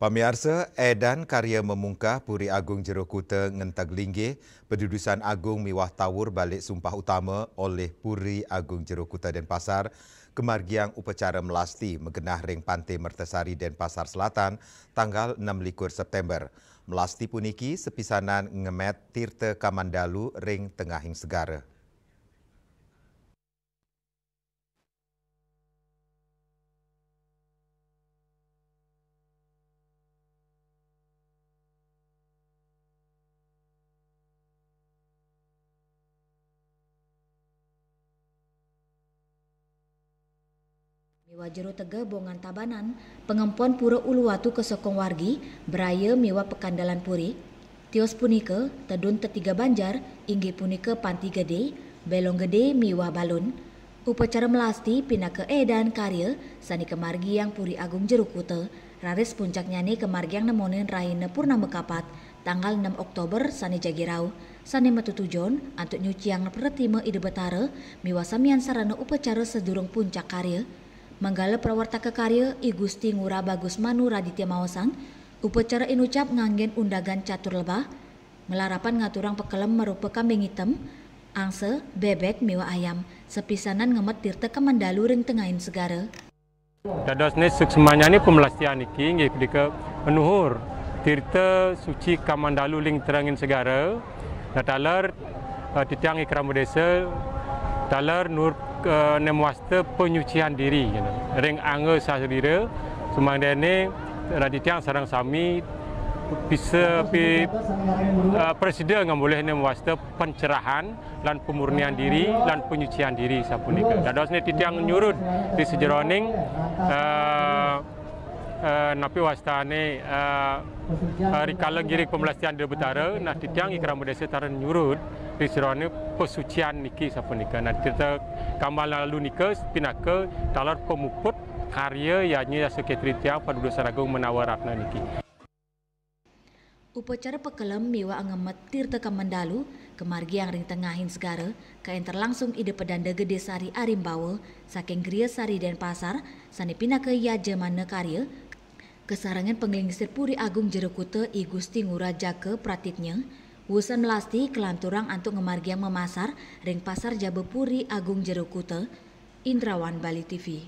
Pamiarsa, edan karya memungkah Puri Agung Jero Kuta ngentag linggih pendudusan agung miwah tawur balik sumpah utama oleh Puri Agung Jero Kuta Denpasar kemargiang upacara melasti megenah ring Pantai Mertasari Denpasar Selatan tanggal 6 September. Melasti puniki sepisanan ngemet Tirta Kamandalu ring tengahing segara. Miwa jero tega bongan tabanan, pengempuan pura uluwatu ke sokong wargi, beraya miwa pekandalan puri. Tios punika, tedun tetiga banjar, inggi punika panti gede, belong gede miwa balun. Upacara melasti pina ke edan karya, sani kemargi yang Puri Agung Jero Kuta, raris puncaknya ni kemargi yang nemonin rahina purnama kapat, tanggal 6 Oktober sani jagirau, sani metutujon, antuk nyuci yang pertima ide betara, miwa samian sarana upacara sedurung puncak karya. Manggala prawarta kekarya I Gusti Ngurah Bagus Manu Raditya Mawasan, upacara inucap nganggen undagan catur lebah, melarapan ngaturang pekelem merupa kambing hitam, angse, bebek, miwa ayam, sepisanan ngemet Tirta Kamandalu ring tengahin segara. Dados ne semuanya ni pemelastian iki nggih dike penuhur Tirta Suci Kamandalu ring terangin segara. Natalar titiang ikramu desa talar nur nemuasta penyucian diri ring angge sahadira sumangdene raditiang sarang sami bisa presiden ngam boleh nemuasta pencerahan dan pemurnian diri dan penyucian diri sapunika. Dadosne titiang nyurut di sejeroning napi wastane rikala girik pemelastian di betara nah titiang ikramu desa taran nyurut di serone pesucian niki sapunika. Nah kita kamal lalu nika pinaka talar pemuput karya yanyi sekretariat Padudusan Agung Menawaratna niki. Upacara pekelem miwa ngemet Tirta Kamandalu kemargi yang ring tengahin segara kain terlangsung ide pedanda gede sari Arimbawa saking Gria Sari Denpasar sani pinaka yaja mana karya kesarangan penglingsir Puri Agung Jero Kuta I Gusti Ngurah Jaka Pratitnya wusan melasti kelanturang antuk ngemargiang memasar ring pasar Jabe Puri Agung Jero Kuta. Indrawan Bali TV.